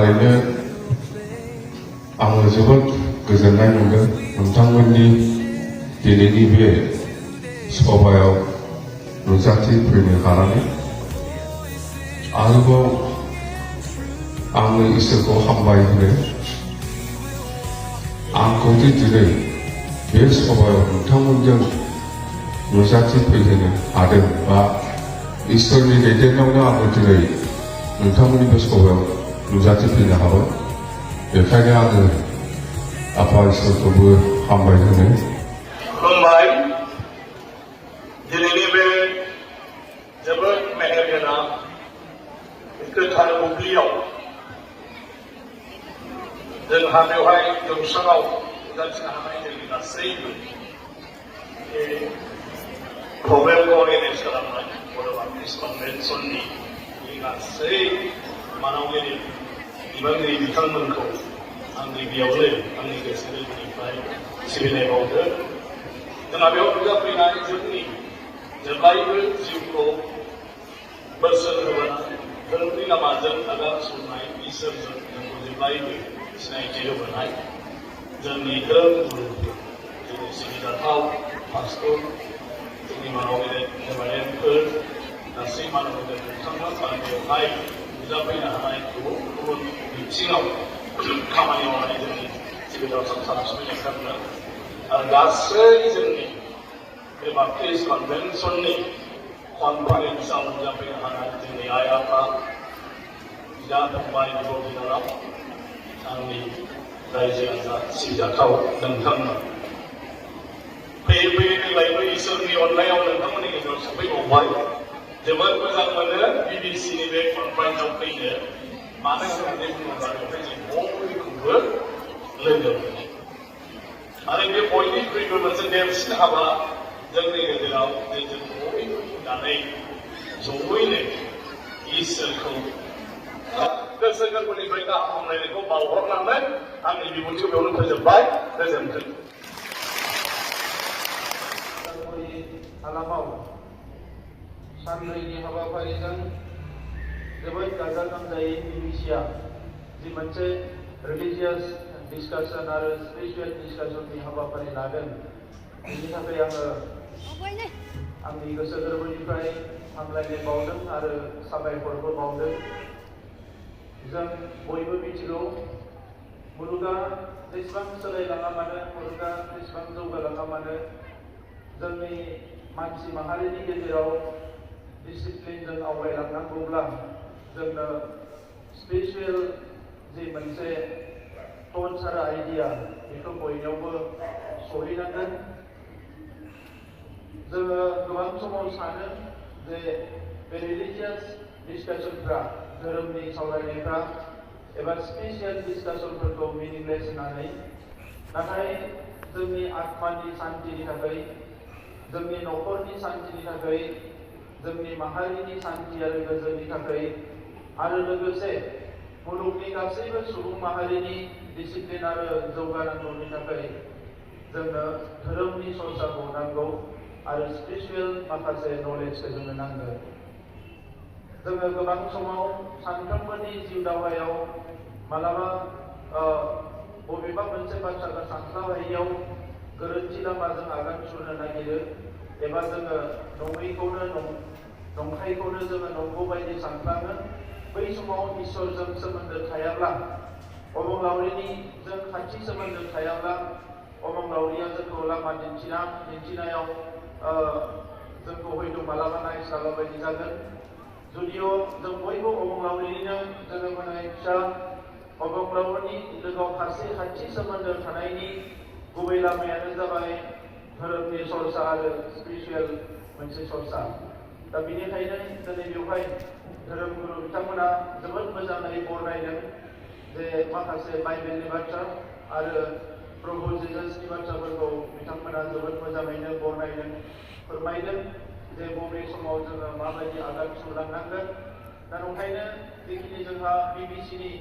थारैनो आङो जोबोद गोजोननाय मोनदों नोंथांमोननि दिनैनि बे सभायाव नुजाथिफैनो हानानै। आरोबाव आङो इसोरखौ हामबाय होनो आंखौ दिनै बे सभायाव नोंथांमोनजों नुजाथिफैहोनो हादों बा इसोरनि दैदेननायावनो आङो दिनै नोंथांमोननि बे सभायाव नुजाथिफैनो हाबाय। बेखायनो आङो आफा इसोरखौबो हामबाय होनो। खुलुमबाय। दिनैनि बे जोबोद मेहेरगोनां गोथार बुब्लियाव जोंहा बेवहाय जौस्राङाव नुजाथिनो हानाय जोंनि गासैबो प्रग्रामखौ अर्गानाइज खालामनाय बर' बाप्टिस्ट कनभेन्सननि गासै मानवगिरि बिबानगिरि बिथांमोनखौ आं गिबियावनो आंनि गोसो गोरबोनिफ्राय सिबिनाय बावदों। जोंहा बेयाव नुजाफैनाय जोंनि जेब्लायबो जिउखौ बोसोन होबोनाय धोरोमनि लामाजों आगान सुरनाय इसोरजों जोंखौ जेब्लायबो सिनायथि होबोनाय जोंनि धोरोम गुरुफोर, जोंनि सिबिजाथाव पास्टर, जोंनि मानवगिरि रेभारेन्डफोर, गासै मानवगिरि बिथांमोन आरो बेवहाय नुजाफैनो हानाय गुबुन गुबुन बिथिङाव खामानि मावनाय जोंनि सिबिजाथाव सानसुमै बिथांमोन आरो गासै जोंनि बे बाप्टिस्ट कनभेन्सननि कनफारेन्सआव नुजाफैनो हानाय जोंनि आइ आफा, बिदा फंबाय, बिब' बिनानाव, आंनि रायजो राजा सिबिजाथाव नोंथांमोन। फैयै फैयै देग्लायबो इसोरनि अननायाव नोंथांमोननि गेजेराव सफैबावबाय। जोबोद मोजां मोनो बिबिसिनि बे कनफारेन्सआव फैनो। मानो होननानै बुङोब्ला बेवहाय जों बयखौबो लोगो मोनो आरो बे बयनिख्रुइबो मोनसे देरसिन हाबा जोंनि गेजेराव जे जों बयबो फैनानै जयैनो इसोरखौ गोसो गोरबोनिफ्राय गाहाम हामलायनायखौ बावहरनानै आंनि बिबुंथिखौ बेयावनो फोजोबबाय। गोजोन्थों। हालामाव सानब्रैनि हाबाफारिजों जोबोद गाजा गोमजायै बिबिसिआ जि मोनसे रिलिजियास डिसकासन आरो स्पिरिचुवेल डिसकासननि हाबाफारि लागोन, बेनि थाखाय आङो आंनि गोसो गोरबोनिफ्राय हामलायनाय बावदों आरो साबायखरबो बावदों। जों बयबो मिथिगौ मुलुगा जेसेबां सोलायलाङा मानो, मुलुगा जेसेबां जौगालाङा मानो, जोंनि मानसि माहारिनि गेजेराव डिसिप्लिनजों आवगायलांनांगौब्ला जोंनो स्पिरिचुवेल जि मोनसे थट्स आरो आइडिया बेखौ बयनियावबो सहैनांगोन। जोङो गोबां समाव सानो जे बे रिलिजियास डिसकासनफ्रा, धोरोमनि सावरायनायफ्रा एबा स्पिरिचुवेल डिसकासनफोरखौ मिनिंलेस होननानै, नाथाय जोंनि आत्मानि सान्तिनि थाखाय, जोंनि न'खरनि सान्तिनि थाखाय, जोंनि माहारिनि सान्ति आरो गोजोननि थाखाय आरो लोगोसे मुलुगनि गासैबो सुबुं माहारिनि डिसिप्लिन आरो जौगानांगौनि थाखाय जोंनो धोरोमनि सरसाखौ नांगौ आरो स्पिरिचुवेल माखासे नलेजखौ जोंनो नांगोन। जोङो गोबां समाव सानफ्रोमबोनि जिउ दावहायाव मालाबा बबेबा मोनसे बाथ्राखौ सानस्लाबहायियाव गोरोन्थि लामाजों आगान सुरनो नागिरो एबा जोङो नङैखौनो नंखायखौनो जोङो नंगौ बायदि सानफ्लाङो। बै समाव इसोरजों सोमोन्दो थायाब्ला, अबंलावरिनिजों खाथि सोमोन्दो थायाब्ला, अबंलावरिया जोंखौ लामा दिन्थिनायाव जोंखौ हयथ' मालाबा नायस्लाबाबायदि जागोन। जुदिअ जों बयबो अबंलावरिनिनो जोनोम होनाय फिसा, अबंलावरिनि लोगोआव फारसे खाथि सोमोन्दो थानायनि गुबै लामायानो जाबाय धोरोमनि सरसा आरो स्पिरिचुवेल मोनसे सरसा। दा बेनिखायनो दिनै बेवहाय धोरोम गुरु बिथांमोना जोबोद मोजाङै बरनायदों जे माखासे बाइबेलनि बाथ्रा आरो प्रभु जिजासनि बाथ्राफोरखौ बिथांमोना जोबोद मोजाङैनो बरनायदों, फोरमायदों जे बबे समाव जोङो माबायदि आगान सुरलांनांगोन। दा ओंखायनो जिखिनि जोंहा बिबिसिनि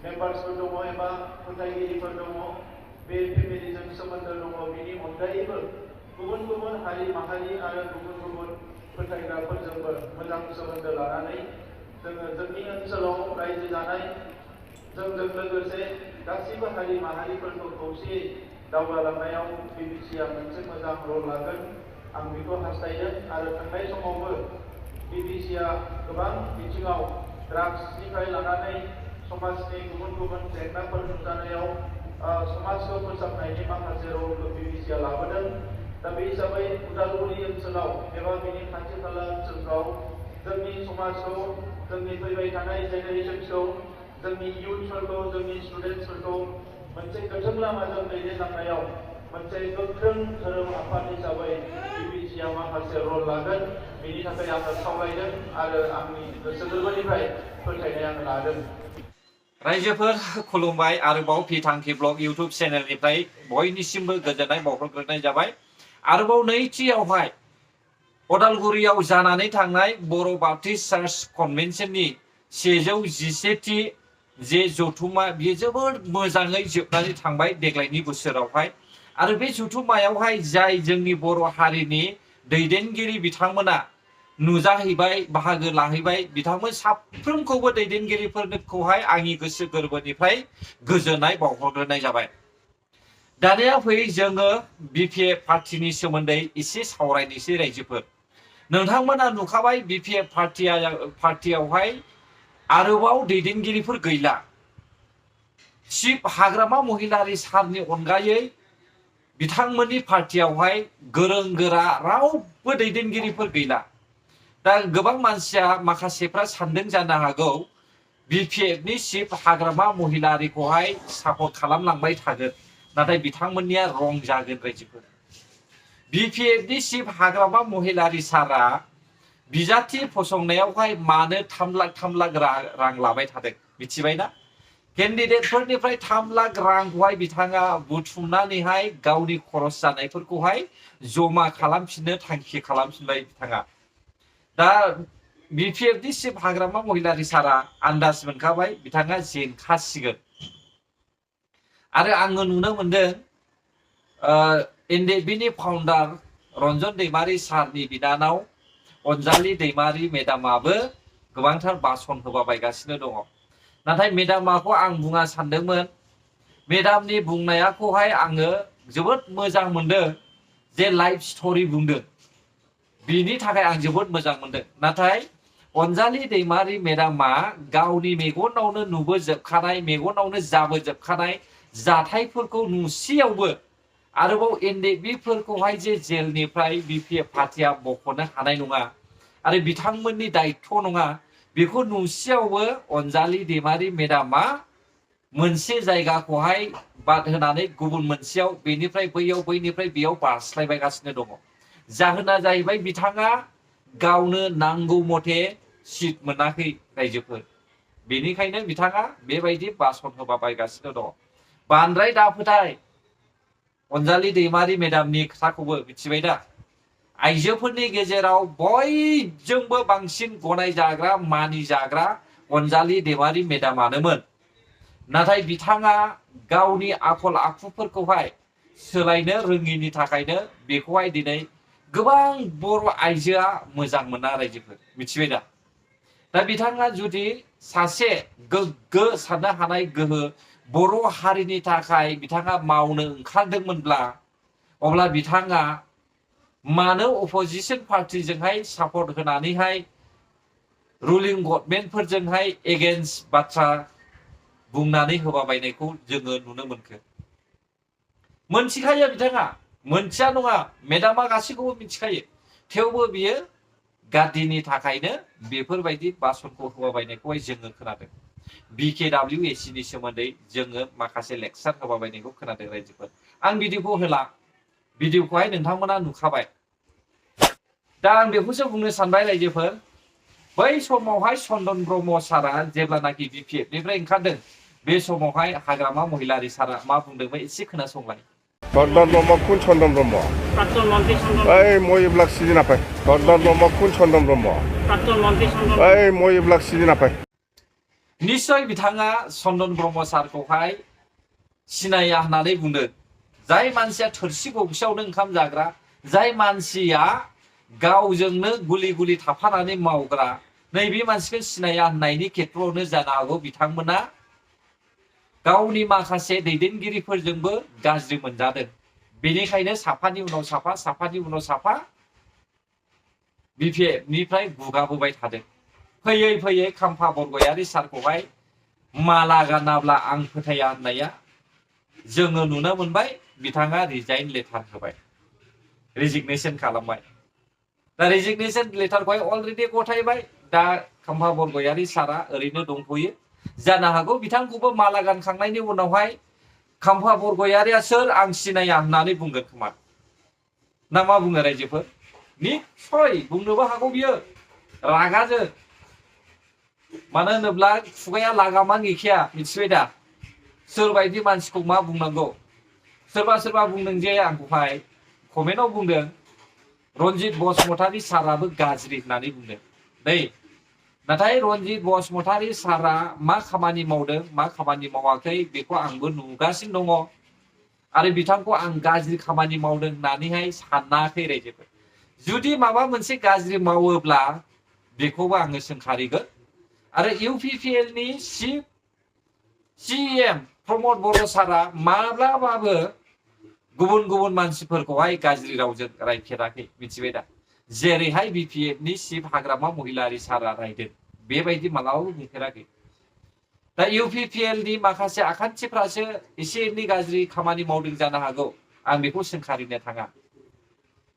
मेम्बार्सफोर दङ एबा फोथायगिरिफोर दङ, बे फेमिलिजों सोमोन्दो दङ, बेनि अनगायैबो गुबुन गुबुन हारि माहारि आरो गुबुन गुबुन फोथायग्राफोरजोंबो मोजां सोमोन्दो लानानै जोङो जोंनि ओनसोलाव रायजो जानाय जोंजों लोगोसे गासिबो हारि माहारिफोरखौ खौसेयै दावगालांनायाव बिबिसिआ मोनसे मोजां रल लागोन आं बेखौ हास्थायदों आरो थांनाय समावबो बिबिसिआ गोबां बिथिङाव ड्राग्सनिफ्राय लानानै समाजनि गुबुन गुबुन जेंनाफोर नुजानायाव समाजखौ फोसाबनायनि माखासे रलखौ बिबिसिआ लाबोदों दा बे हिसाबै उदालगुरि ओनसोलाव एबा बिनि खाथि खाला ओनसोलफ्राव जोंनि समाजखौ जोंनि फैबाय थानाय जेनेरेशनखौ जोंनि इयुथफोरखौ जोंनि स्टुडेन्टसफोरखौ मोनसे गोथों लामाजों दैदेनलांनायाव मोनसे गोख्रों धोरोम आफाद हिसाबै बिबिसिआ माखासे रल लागोन बेनि थाखाय आङो खावलायदों आरो आंनि गोसो गोरबोनिफ्राय फोथायनाय आङो लादों। रायजोफोर खुलुमबाय आरोबाव बिथांखि ब्लग इउटुब चेनेलनिफ्राय बयनिसिमबो गोजोननाय बावहरग्रोनाय जाबाय। आरोबाव नैथियावहाय उदालगुरियाव जानानै थांनाय बर' बाप्टिस्ट चार्च कनभेनसननि 117थि जे जथुम्मा बेयो जोबोद मोजाङै जोबनानै थांबाय देग्लायनि बोसोरावहाय आरो बे जथुम्मायावहाय जाय जोंनि बर' हारिनि दैदेनगिरि बिथांमोना नुजाहैबाय बाहागो लाहैबाय बिथांमोन साफ्रोमखौबो दैदेनगिरिफोरखौहाय आंनि गोसो गोरबोनिफ्राय गोजोननाय बावहरग्रोनाय जाबाय। दानिया फैयै जोङो बिपिएफ पार्टिनि सोमोन्दै एसे सावरायनोसै रायजोफोर। नोंथांमोना नुखाबाय बिपिएफ पार्टियावहाय आरोबाव दैदेनगिरिफोर गैला। चिफ हाग्रामा महिलारि सारनि अनगायै बिथांमोननि पार्टियावहाय गोरों गोरा रावबो दैदेनगिरिफोर गैला। दा गोबां मानसिया माखासेफ्रा सानदों जानो हागौ बिपिएफनि चिफ हाग्रामा महिलारिखौहाय सापर्ट खालामलांबाय थागोन नाथाय बिथांमोननिया रं जागोन रायजोफोर। बिपिएफनि चिफ हाग्रामा महिलारि सारा बिजाथि फसंनायावहाय मानो 3 लाख रां लाबाय थादों मिथिबायना? केन्डिडेटफोरनिफ्राय 3 लाख रांखौहाय बिथाङा बुथुमनानैहाय गावनि खरस जानायफोरखौहाय जमा खालामफिननो थांखि खालामफिनबाय बिथाङा। दा बिपिएफनि चिफ हाग्रामा महिलारि सारा आन्दाज मोनखाबाय बिथाङा जेनखासिगोन। आरो आङो नुनो मोनदों एनडिएफबिनि फाउन्डार रन्जन दैमारि सारनि बिनानाव अनजालि दैमारि मेडामाबो गोबांथार भाषण होबायगासिनो दङ। नाथाय मेडामाखौ आं बुङा सानदोंमोन मेडामनि बुंनायखौहाय आङो जोबोद मोजां मोनदों जे लाइफ स्ट'रि बुंदों बिनि थाखाय आं जोबोद मोजां मोनदों। नाथाय अनजालि दैमारि मेडामा गावनि मेगनावनो नुबोजोबखानाय मेगनावनो जाबोजोबखानाय जाथायफोरखौ नुसेयावबो आरोबाव एनडिएफबिफोरखौहाय जे जेलनिफ्राय बिपिएफ पार्टिया बख'नो हानाय नङा आरो बिथांमोननि दायित्व नङा बेखौ नुसेयावबो अनजालि दैमारि मेडामा मोनसे जायगाखौहाय बाद होनानै गुबुन मोनसेयाव बेनिफ्राय बैयाव बैनिफ्राय बेयाव बारस्लायबायगासिनो दङ। जाहोना जाहैबाय बिथाङा गावनो नांगौ मथे सिट मोनाखै रायजोफोर। बेनिखायनो बिथाङा बेबायदि भाषण होबायगासिनो दङ। बांद्राय दाफोथाय अनजालि दैमारि मेडामनि खोथाखौबो मिथिबाय दा? आइजोफोरनि गेजेराव बयजोंबो बांसिन गनायजाग्रा मानिजाग्रा अनजालि दैमारि मेडामानोमोन। नाथाय बिथाङा गावनि आखल आखुफोरखौहाय सोलायनो रोङिनि थाखायनो बेखौहाय दिनै गोबां बर' आइजोआ मोजां मोना रायजोफोर मिथिबाय दा? दा बिथाङा जुदि सासे गोग्गो साननो हानाय गोहो बर' हारिनि थाखाय बिथाङा मावनो ओंखारदोंमोनब्ला अब्ला बिथाङा मानो अपोजिशन पार्टिजोंहाय सापर्ट होनानैहाय रुलिं गभर्नमेन्टफोरजोंहाय एगेन्स्ट बाथ्रा बुंनानै होबायनायखौ जोङो नुनो मोनखो? मोनथिखायो बिथाङा मोनथिया नङा मेडामा गासैखौबो मिथिखायो थेवबो बियो गादिनि थाखायनो बेफोरबायदि भाषणखौ होबायनायखौहाय जोङो खोनादों। बिकेडब्लिउएसिनि सोमोन्दै जोङो माखासे लेक्सार होबायनायखौ खोनादों रायजोफोर। आं भिडिअखौ होला भिडिअखौहाय नोंथांमोना नुखाबाय। दा आं बेखौसो बुंनो सानबाय रायजोफोर बै समावहाय चन्दन ब्रह्म सारा जेब्लानाखि बिपिएफनिफ्राय ओंखारदों बे समावहाय हाग्रामा महिलारि सारा मा बुंदोंमोन एसे खोनासंलाय। चन्दन ब्रह्म कुन चन्दन ब्रह्म? प्राक्तन मन्त्री चन्दन ओइ मयब्लाक सिजिनाफाय। चन्दन ब्रह्म कुन चन्दन ब्रह्म? प्राक्तन मन्त्री चन्दन ओइ मयब्लाक सिजिनाफाय। निश्चय बिथाङा चन्दन ब्रह्म सारखौहाय सिनाया होननानै बुंदों। जाय मानसिया थोरसि गंसेयावनो ओंखाम जाग्रा जाय मानसिया गावजोंनो गुलि गुलि थाफानानै मावग्रा नैबे मानसिखौ सिनाया होननायनि खेथ्रआवनो जानो हागौ बिथांमोना गावनि माखासे दैदेनगिरिफोरजोंबो गाज्रि मोनजादों। बेनिखायनो साफानि उनाव साफा BPFनिफ्राय गुगाबोबाय थादों। फैयै फैयै खाम्फा बरगयारि सारखौहाय माला गानाब्ला आं फोथाया होननाया जोङो नुनो मोनबाय। बिथाङा रिजाइन लेटार होबाय, रेजिगनेशन खालामबाय। दा रेजिगनेशन लेटारखौहाय अलरेडि गथायबाय। दा खाम्फा बरगयारि सारा ओरैनो दंथ'यो। जानो हागौ बिथांखौबो माला गानखांनायनि उनावहाय खाम्फा बरगयारिया सोर आं सिनाया होननानै बुंगोन खोमा। ना मा बुङो रायजोफोर? निस्सय बुंनोबो हागौ बियो रागाजों। मानो होनोब्ला खुगाया लागामा गैखाया, मिथिबाय दा? सोरबायदि मानसिखौ मा बुंनांगौ। सोरबा बुंदों जे आंखौहाय कमेन्टआव बुंदों रनजित बसुमतारी साराबो गाज्रि होननानै बुंदों दै। नाथाय रनजित बसुमतारी सारा मा खामानि मावदों मा खामानि मावाखै बेखौ आंबो नुगासिनो दङ। आरो बिथांखौ आं गाज्रि खामानि मावदों होननानैहाय सानाखै रायजोफोर। जुदि माबा मोनसे गाज्रि मावोब्ला बेखौबो आङो सोंखारिगोन। आरो इउपिपिएलनि CEM प्रमद बर' सारा माब्लाबाबो गुबुन मानसिफोरखौहाय गाज्रि रावजों रायफेराखै, मिथिबाय दा? जेरैहाय BPFनि चिफ हाग्रामा महिलारि सारा रायदों बेबायदि मालाबाबो बुंफेराखै। दा इउपिपिएलनि माखासे आखान्थिफ्रासो एसे एनै गाज्रि खामानि मावदों जानो हागौ, आं बेखौ सोंखारिनो थाङा।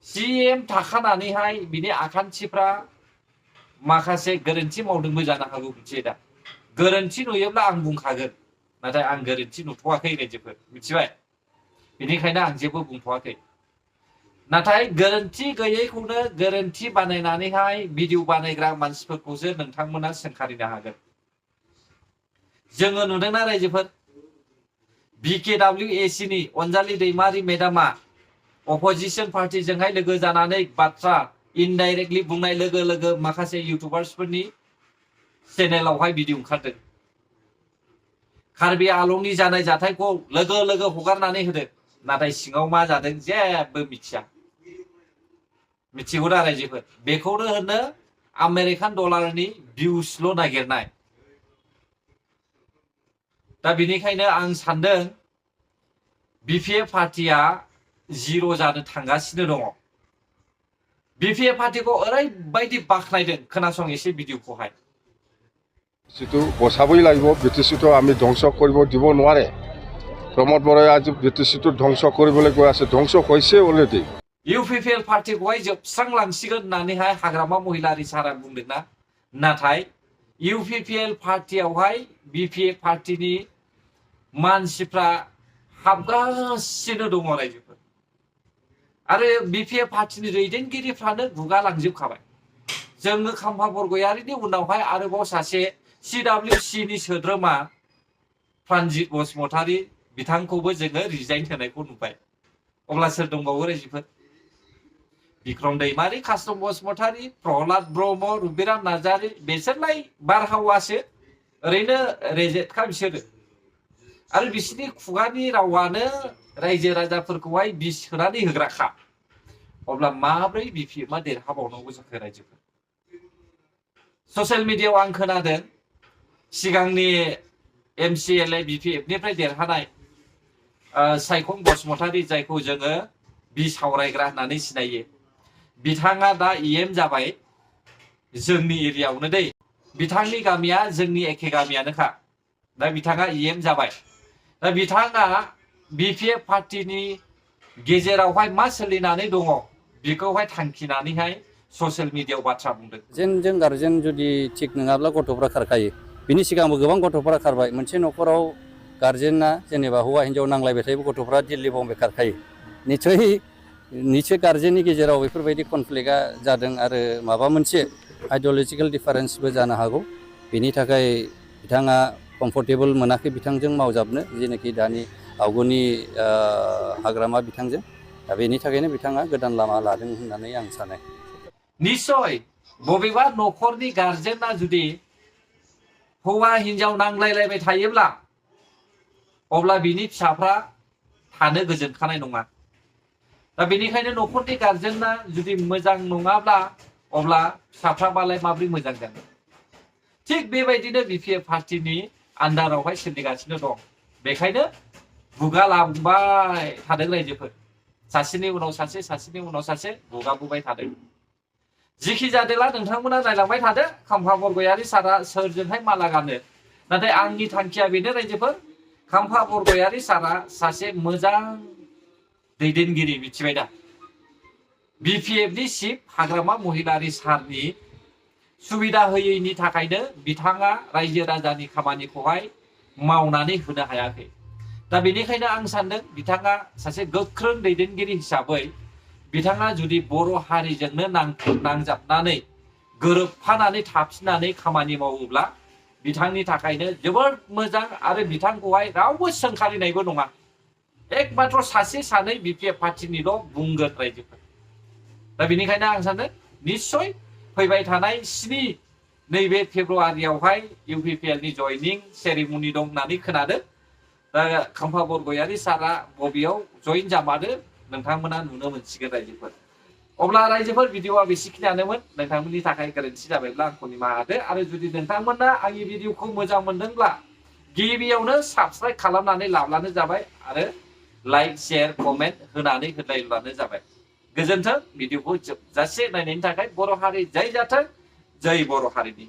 CEM थाखानानैहाय बिनि आखान्थिफ्रा माखासे गोरोन्थि मावदोंबो जानो हागौ, मिथिबाय दा? गोरोन्थि नुयोब्ला आं बुंखागोन, नाथाय आं गोरोन्थि नुथ'वाखै रायजोफोर, मिथिबाय? बेनिखायनो आं जेबो बुंथ'वाखै। नाथाय गोरोन्थि गैयैखौनो गोरोन्थि बानायनानैहाय भिडिअ बानायग्रा मानसिफोरखौसो नोंथांमोना सोंखारिनो हागोन। जोङो नुदोंना रायजोफोर? BKWACनि अनजालि दैमारि मेडामा अपोजिशन पार्टिजोंहाय लोगो जानानै बाथ्रा इनडाइरेक्टलि बुंनाय लोगो लोगो माखासे इउटुबार्सफोरनि चेनेलावहाय भिडिअ ओंखारदों। कार्बि आलंनि जानाय जाथायखौ लोगो लोगो हगारनानै होदों। नाथाय सिङाव मा जादों जेबो मिथिया। मिथिगौ दा रायजोफोर? बेखौनो होनो आमेरिकान डलारनि भिउसल' नागिरनाय। दा बेनिखायनो आं सानदों BPF पार्टिया जिर' जानो थांगासिनो दङ। BPF पार्टिखौ ओरैबायदि बाख्नायदों, खोनासं एसे भिडिअखौहाय। যিটো বচাবই লাগিব, BTCটো আমি ধ্বংস কৰিব দিব নোৱাৰে। প্ৰমোদ বৰাই আজি BTCটো ধ্বংস কৰিবলৈ গৈ আছে, ধ্বংস হৈছে অলৰেডি। इउपिपिएल पार्टिखौहाय जोबस्रांलांसिगोन होननानैहाय हाग्रामा महिलारि सारा बुंदोंना। नाथाय इउपिपिएल पार्टियावहाय BPF पार्टिनि मानसिफ्रा हाबगासिनो दङ रायजोफोर। आरो BPF पार्टिनि दैदेनगिरिफ्रानो गुगालांजोबखाबाय। जोङो खाम्फा बरगयारिनि उनावहाय आरोबाव सासे CWCनि सोद्रोमा प्राणजित बसुमतारी बिथांखौबो जोङो रिजाइन होनायखौ नुबाय। अब्ला सोर दंबावो रायजोफोर? बिक्रम दैमारि, कास्टम बसुमतारी, प्रहलाद ब्रह्म, रुबिराम नार्जारी, बिसोरलाय बारहावासो, ओरैनो रेजेक्टखा बिसोरो। आरो बिसोरनि खुगानि रावानो रायजो राजाफोरखौहाय बिस होनानै होग्राखा। अब्ला माब्रै BPFआ देरहाबावनांगौ जाखो रायजोफोर? ससियेल मिडियायाव आं खोनादों सिगांनि MCLA BPFनिफ्राय देरहानाय सायखं बसुमतारी, जायखौ जोङो बिसावरायग्रा होननानै सिनायो, बिथाङा दा EM जाबाय जोंनि एरियायावनो दै। बिथांनि गामिया जोंनि एखे गामियानोखा। दा बिथाङा EM जाबाय। दा बिथाङा BPF पार्टिनि गेजेरावहाय मा सोलिनानै दङ बेखौहाय थांखिनानैहाय ससियेल मिडियायाव बाथ्रा बुंदों। जों गारजेन जुदि थिग नङाब्ला गथ'फ्रा खारखायो। बिनि सिगांबो गोबां गथ'फ्रा खारबाय। मोनसे न'खराव गारजेना जेनेबा हौवा हिन्जाव नांलायबाय थायोबो गथ'फ्रा दिल्ली बम्बे खारखायो। निसय गारजेननि गेजेराव बेफोरबायदि कनफ्लिक्टआ जादों आरो माबा मोनसे आइडिय'लजिकेल डिफारेन्सबो जानो हागौ। बेनि थाखाय बिथाङा कम्फर्टेबल मोनाखै बिथांजों मावजाबनो, जेनाखि दानि आवगोनि हाग्रामा बिथांजों। दा बेनि थाखायनो बिथाङा गोदान लामा लादों होननानै आं सानो। निश्चय बबेबा न'खरनि गारजेना जुदि हौवा हिन्जाव नांलायलायबाय थायोब्ला अब्ला बिनि फिसाफ्रा थानो गोजोनखानाय नङा। दा बेनिखायनो न'खरनि गारजेना जुदि मोजां नङाब्ला अब्ला फिसाफ्राबालाय माब्रै मोजां जागोन? थिग बेबायदिनो BPF पार्टिनि आन्दारावहाय सोलिगासिनो दं। बेखायनो गुगालांबाय थादों रायजोफोर। सासेनि उनाव सासे सासेनि उनाव सासे गुगाबोबाय थादों। जिखि जादोला नोंथांमोना नायलांबाय थादो खाम्फा बरगयारि सारा सोरजोंहाय माला गानो। नाथाय आंनि थांखिया बेनो रायजोफोर, खाम्फा बरगयारि सारा सासे मोजां दैदेनगिरि, मिथिबाय दा? BPFनि चिफ हाग्रामा महिलारि सारनि सुबिदा होयैनि थाखायनो बिथाङा रायजो राजानि खामानिखौहाय मावनानै होनो हायाखै। दा बेनिखायनो आं सानदों बिथाङा सासे गोख्रों दैदेनगिरि हिसाबै बिथाङा जुदि बर' हारिजोंनो नांजाबनानै गोरोबफानानै थाफिननानै खामानि मावोब्ला बिथांनि थाखायनो जोबोद मोजां आरो बिथांखौहाय रावबो सोंखारिनायबो नङा। एकमात्र सासे सानै BPF पार्टिनिल' बुंगोन रायजोफोर। दा बेनिखायनो आं सानो निश्चय फैबाय थानाय 7 नैबे फेब्रुवारियावहाय UPPLनि जयनिं सेरेमनि दं होननानै खोनादों। दा खाम्फा बरगयारि सारा बबेयाव जइन जामारो नोंथांमोना नुनो मोनसिगोन रायजोफोर। अब्ला रायजोफोर भिडिअआ बेसेखिनियानोमोन। नोंथांमोननि थाखाय गोरोन्थि जाबायब्ला आंखौ निमाहा होदो। आरो जुदि नोंथांमोना आंनि भिडिअखौ मोजां मोनदोंब्ला गिबियावनो साबस्क्राइब खालामनानै लाब्लानो जाबाय आरो लाइक शेयार कमेन्ट होनानै होलायब्लानो जाबाय। गोजोन्थों। भिडिअखौ जोबजासे नायनायनि थाखाय बर' हारि जय जाथों, जय बर' हारिनि।